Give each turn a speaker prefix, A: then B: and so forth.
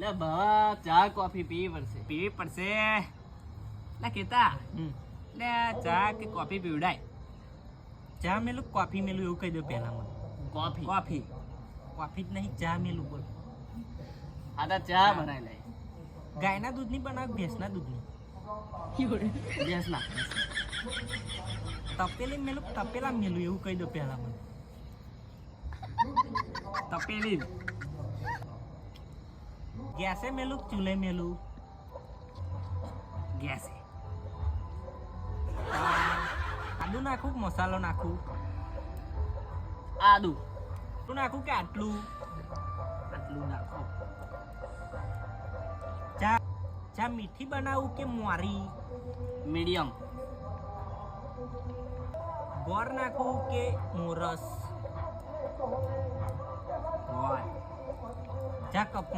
A: લે બાવા ચા કોફી પીવી પડશે લે કેતા લે ચા કે કોફી પીવડાય
B: ચા મેલું કોફી મેલું એવું કહી દો પહેલા મને.
A: કોફી
B: કોફી જ નહીં, ચા મેલું બોલ.
A: આ તો ચા બનાવી લે
B: ગાયના દૂધની બનાવ ભેંસના દૂધની?
A: ગેસના
B: તપેલી મેલું તપેલા મેલું એવું કહી દો પહેલા મને.
A: તપેલી
B: ગેસે મેલું ચૂલે મેલું?
A: ગેસે
B: આદુ નાખું કે મસાલો નાખું?
A: આદુ
B: તું નાખું કે આટલું?
A: આટલું નાખો
B: ચા ચા મીઠી બનાવું કે મોરી?
A: મીડિયમ
B: ગોળ નાખું કે મોરસ?
A: હોય
B: ચા કપમાં